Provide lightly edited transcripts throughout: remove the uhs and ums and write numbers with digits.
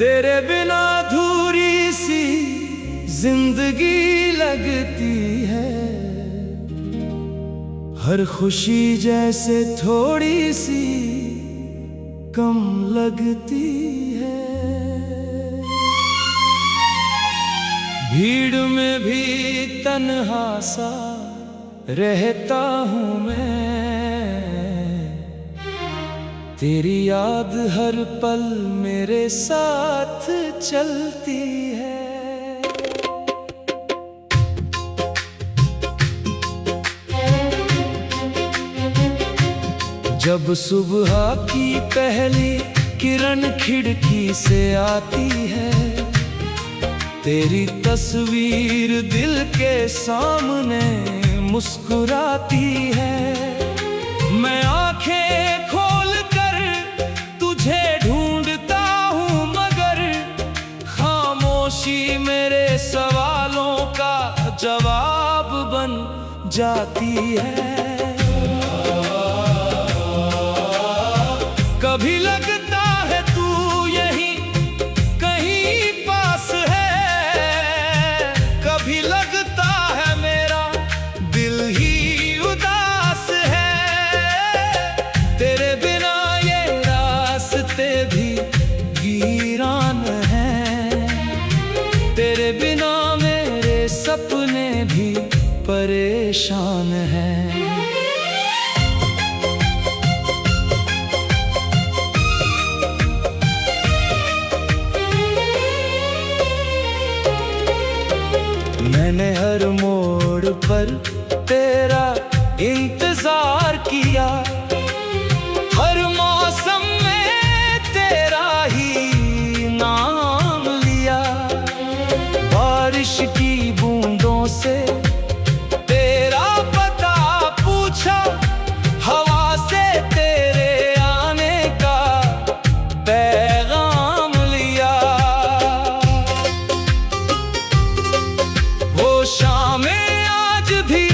तेरे बिना अधूरी सी जिंदगी लगती है, हर खुशी जैसे थोड़ी सी कम लगती है। भीड़ में भी तन्हा सा रहता हूँ मैं, तेरी याद हर पल मेरे साथ चलती है। जब सुबह की पहली किरण खिड़की से आती है, तेरी तस्वीर दिल के सामने मुस्कुराती है। मैं आंखें खोल कर तुझे ढूंढता हूँ, मगर खामोशी मेरे सवालों का जवाब बन जाती है। कभी लगता है तू यहीं कहीं पास है, कभी लगता है मेरा दिल ही उदास है। तेरे बिना ये रास्ते भी वीरान हैं, तेरे बिना मेरे सपने भी परेशान हैं। मैंने हर मोड़ पर तेरा इंतजार किया, हर मौसम में तेरा ही नाम लिया। बारिश की बूंदों से तेरा पता पूछा, हवा से तेरे आने का पैगाम लिया। वो शामें आज भी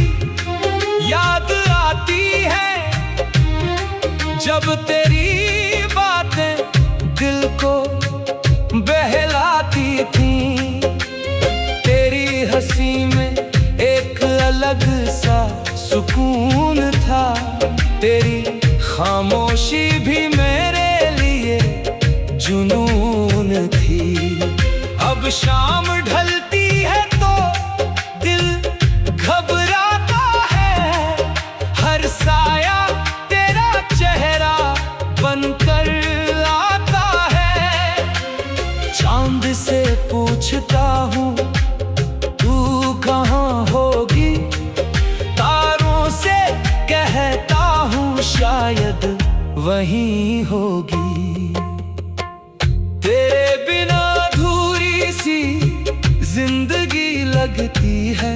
याद आती है, जब तेरी बातें दिल को बहलाती थीं। तेरी हंसी में एक अलग सा सुकून था, तेरी खामोशी भी मेरे लिए जुनून थी। अब शाम ढलती है तो दिल घबराता है, हर साया तेरा चेहरा बनकर आता है। चांद से पूछता हूँ तू कहाँ होगी, तारों से कहता हूँ शायद वहीं होगी। तेरे बिना अधूरी सी जिंदगी लगती है,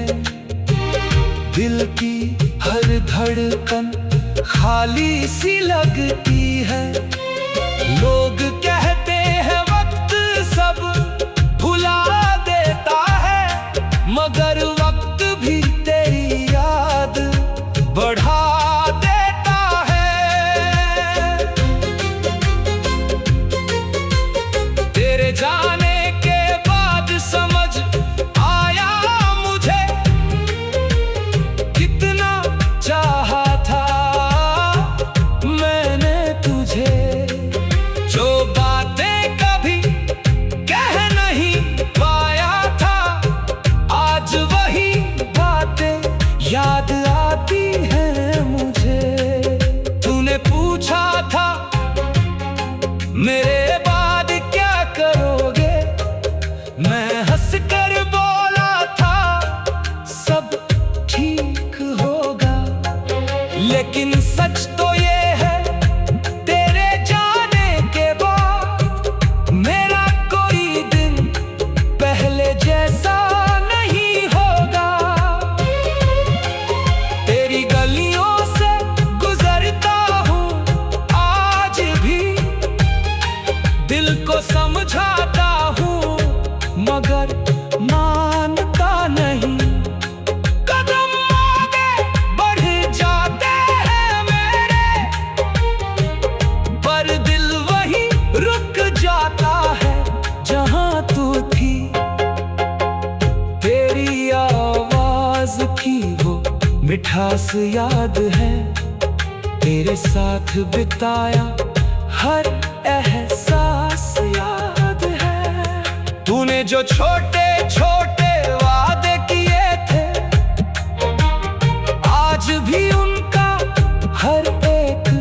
दिल की हर धड़कन खाली सी लगती है। लोग कहते हैं वक्त सब भुला देता है, मगर वक्त भी तेरी याद बढ़ा देता है। तेरे जाने के बाद समझ आया मुझे, कितना चाहा था मैंने तुझे। जो बातें कभी कह नहीं पाया था, आज मिठास याद है, तेरे साथ बिताया हर एहसास याद है। तूने जो छोटे छोटे वादे किए थे, आज भी उनका हर एक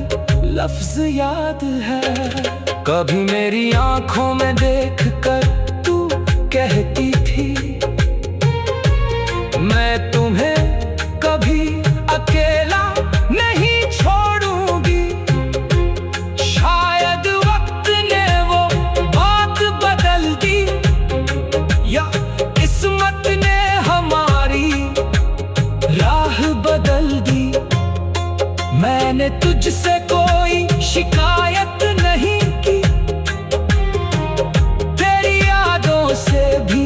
लफ्ज याद है। कभी मेरी आंखों में देखकर तू कहती थी, मैं तुम्हें कभी अकेला नहीं छोड़ूंगी। शायद वक्त ने वो बात बदल दी, या किस्मत ने हमारी राह बदल दी। मैंने तुझसे कोई शिकायत नहीं की, तेरी यादों से भी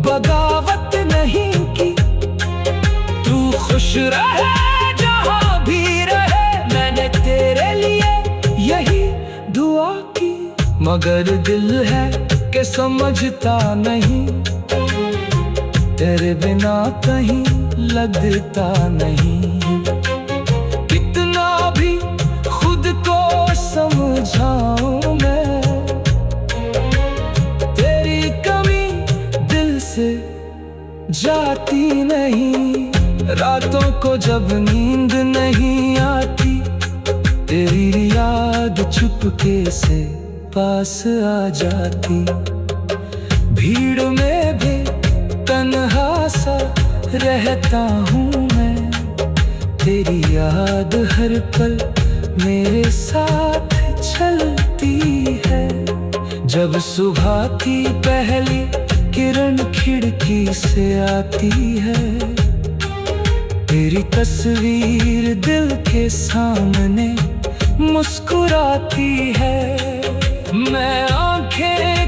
बगावत नहीं की। तू खुश रहे जहां भी रहे, मैंने तेरे लिए यही दुआ की। मगर दिल है कि समझता नहीं, तेरे बिना कहीं लगता नहीं। कितना भी खुद को समझाऊं मैं, तेरी कमी दिल से जाती नहीं। रातों को जब नींद नहीं आती, तेरी याद चुपके से पास आ जाती। भीड़ में भी तन्हा सा रहता हूँ मैं, तेरी याद हर पल मेरे साथ चलती है। जब सुबह की पहली किरण खिड़की से आती है, तेरी तस्वीर दिल के सामने मुस्कुराती है। मैं आंखें